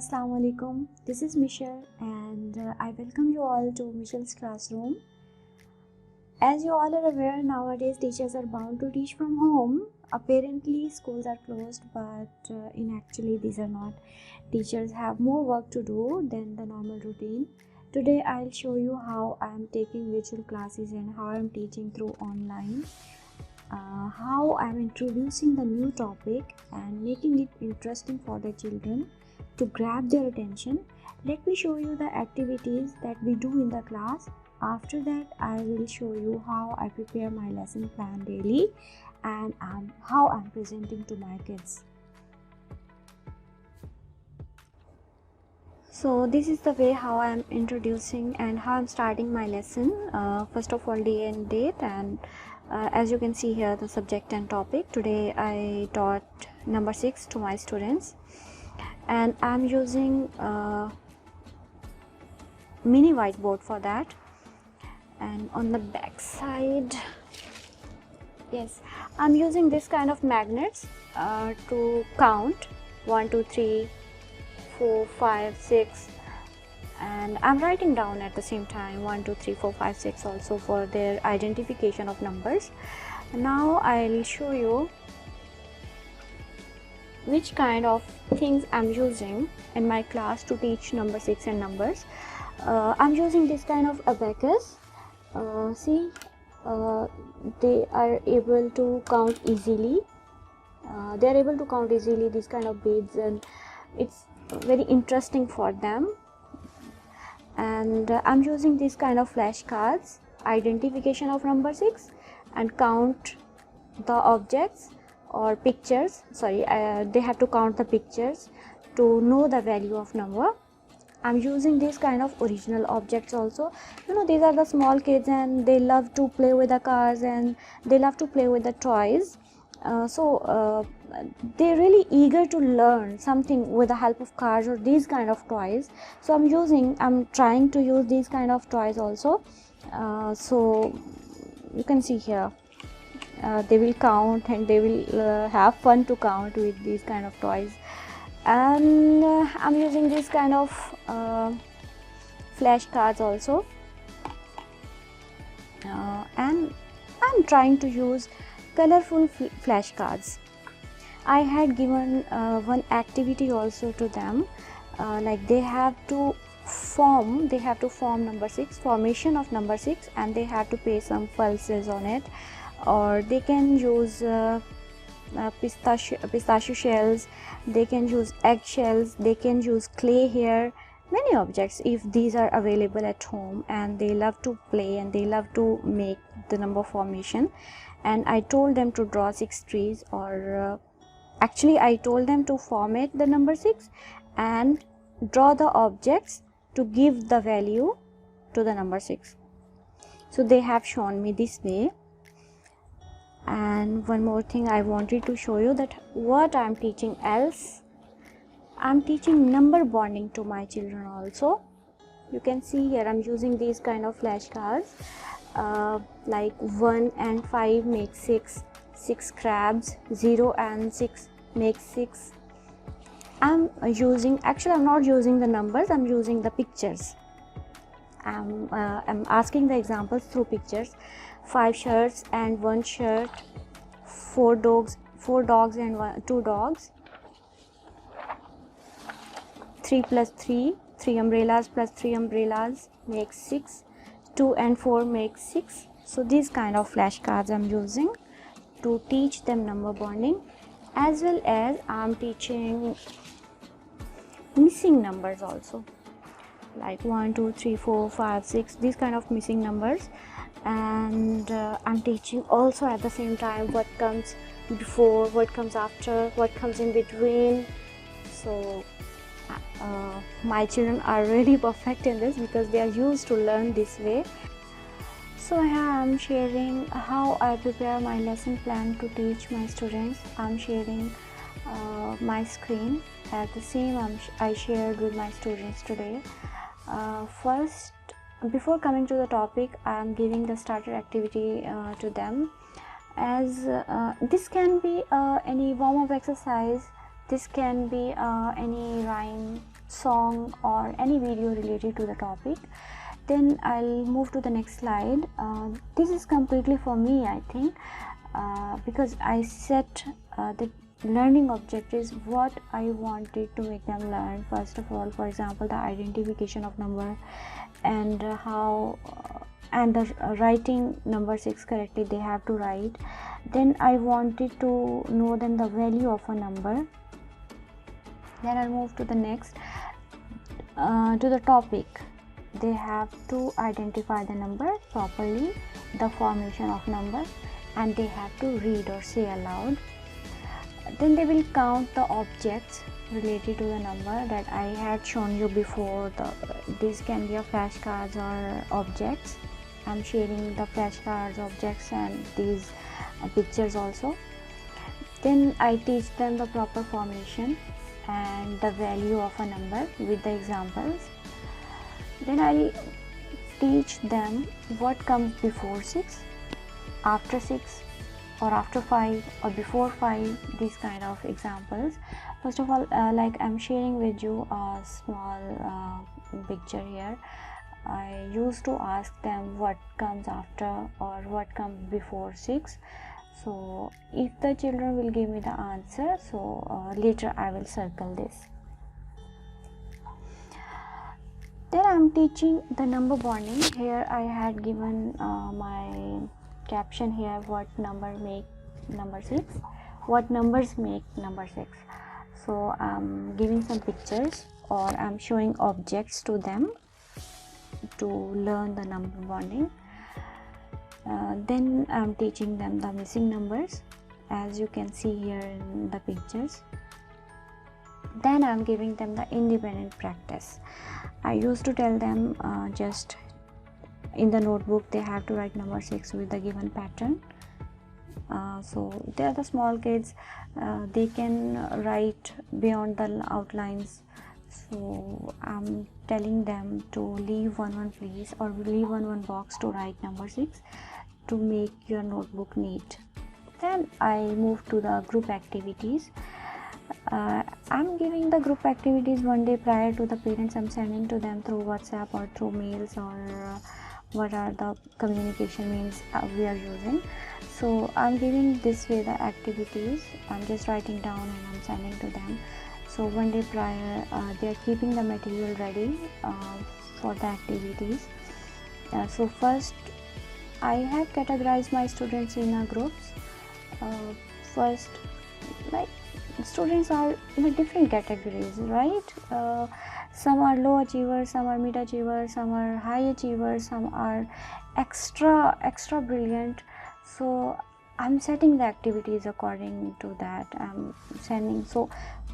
Assalamu alaikum. This is Michelle and I welcome you all to Michelle's classroom. As you all are aware, nowadays teachers are bound to teach from home. Apparently schools are closed, but in actually these are not. Teachers have more work to do than the normal routine. Today I'll show you how I am taking virtual classes and how I am teaching through online. How I am introducing the new topic and making it interesting for the children to grab their attention. Let me show you the activities that we do in the class. After that, I will show you how I prepare my lesson plan daily and how I'm presenting to my kids. So this is the way how I'm introducing and how I'm starting my lesson. First of all, day and date, and as you can see here, the subject and topic. Today I taught number 6 to my students, and I'm using mini whiteboard for that. And on the back side, yes, I'm using this kind of magnets to count 1 2 3 4 5 6, and I'm writing down at the same time 1 2 3 4 5 6 also for their identification of numbers. Now I'll show you which kind of things I'm using in my class to teach number 6 and numbers. I'm using this kind of abacus. See, they are able to count easily. They are able to count easily these kind of beads, and it's very interesting for them. And I'm using this kind of flashcards, identification of number 6, and count the objects or pictures. Sorry, they have to count the pictures to know the value of number. I'm using this kind of original objects also. You know, these are the small kids and they love to play with the cars and they love to play with the toys. They're really eager to learn something with the help of cars or these kind of toys. So I'm trying to use these kind of toys also. So you can see here, they will count and they will have fun to count with these kind of toys. And I'm using this kind of flashcards also, and I'm trying to use colorful flashcards. I had given one activity also to them, like they have to form number 6, formation of number 6, and they have to pay some pulses on it, or they can use pistachio shells, they can use egg shells, they can use clay here, many objects if these are available at home, and they love to play and they love to make the number formation. And I told them to draw 6 trees, or actually I told them to format the number 6 and draw the objects to give the value to the number 6. So they have shown me this way. And one more thing I wanted to show you, that what I'm teaching else, I'm teaching number bonding to my children also. You can see here I'm using these kind of flashcards, like 1 and 5 make 6, 6 crabs, 0 and 6 make 6. I'm not using the numbers, I'm using the pictures. I'm asking the examples through pictures. 5 shirts and 1 shirt, 4 dogs and 2 dogs, 3 plus 3, 3 umbrellas plus 3 umbrellas makes 6, 2 and 4 makes 6. So these kind of flashcards I'm using to teach them number bonding, as well as I'm teaching missing numbers also, like 1 2 3 4 5 6, these kind of missing numbers. And I'm teaching also at the same time what comes before, what comes after, what comes in between. So my children are really perfect in this because they are used to learn this way. So here I'm sharing how I prepare my lesson plan to teach my students. I'm sharing my screen at the same I shared with my students today. First, before coming to the topic, I am giving the starter activity to them. As this can be any warm-up exercise, this can be any rhyme song or any video related to the topic. Then I'll move to the next slide. This is completely for me, I think, because I set the learning objectives, what I wanted to make them learn. First of all, for example, the identification of number, and how and the writing number 6 correctly they have to write. Then I wanted to know them the value of a number. Then I'll move to the next, to the topic. They have to identify the number properly, the formation of number, and they have to read or say aloud. Then they will count the objects related to the number that I had shown you before. These can be a flashcards or objects. I'm sharing the flashcards, objects, and these pictures also. Then I teach them the proper formation and the value of a number with the examples. Then I teach them what comes before 6, after 6, or after 5, or before 5, these kind of examples. First of all, like I'm sharing with you a small picture here. I used to ask them what comes after or what comes before 6. So if the children will give me the answer, so later I will circle this. Then I'm teaching the number bonding. Here I had given my caption here, what number make number 6, what numbers make number 6. So I'm giving some pictures, or I'm showing objects to them to learn the number bonding. Then I'm teaching them the missing numbers, as you can see here in the pictures. Then I'm giving them the independent practice. I used to tell them just in the notebook they have to write number 6 with the given pattern. So they are the small kids, they can write beyond the outlines. So I'm telling them to leave one place, or leave one box to write number 6 to make your notebook neat. Then I move to the group activities. I'm giving the group activities one day prior to the parents. I'm sending to them through WhatsApp or through mails, or what are the communication means we are using. So I'm giving this way the activities. I'm just writing down and I'm sending to them. So one day prior, they are keeping the material ready for the activities. So first, I have categorized my students in groups. First, like, students are in different categories, right? Some are low achievers, some are mid achievers, some are high achievers, some are extra brilliant. So I'm setting the activities according to that. I'm sending. So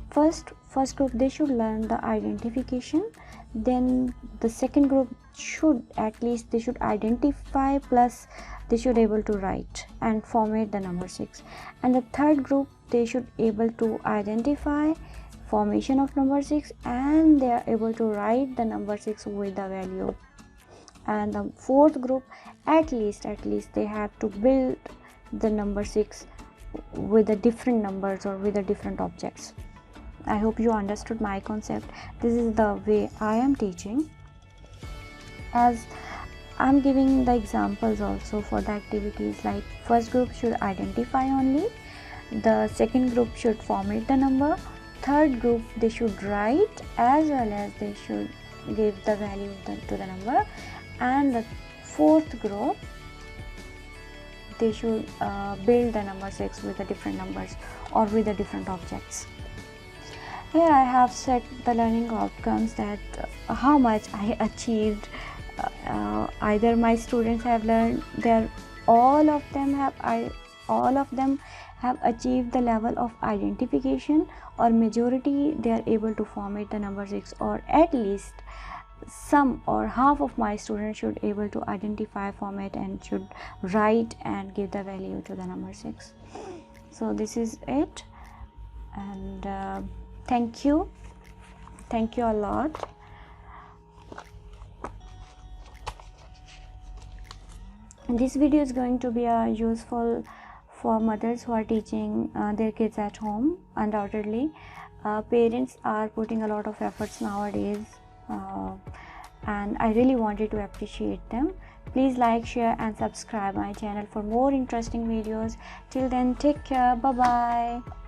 first group, they should learn the identification. Then the second group they should identify, plus they should able to write and format the number 6. And the third group, they should able to identify formation of number 6, and they are able to write the number 6 with the value. And the fourth group, at least they have to build the number 6 with the different numbers or with the different objects. I hope you understood my concept. This is the way I am teaching, as I'm giving the examples also for the activities. Like, first group should identify only, the second group should format the number, third group they should write, as well as they should give the value to the number, and the fourth group, they should build the number 6 with the different numbers or with the different objects. Here I have set the learning outcomes, that how much I achieved. Either my students have learned, all of them have achieved the level of identification, or majority they are able to format the number 6, or at least some or half of my students should able to identify, format, and should write and give the value to the number 6. So this is it, and thank you a lot. This video is going to be useful for mothers who are teaching their kids at home, undoubtedly. Parents are putting a lot of efforts nowadays, and I really wanted to appreciate them. Please like, share and subscribe my channel for more interesting videos. Till then, take care. Bye bye.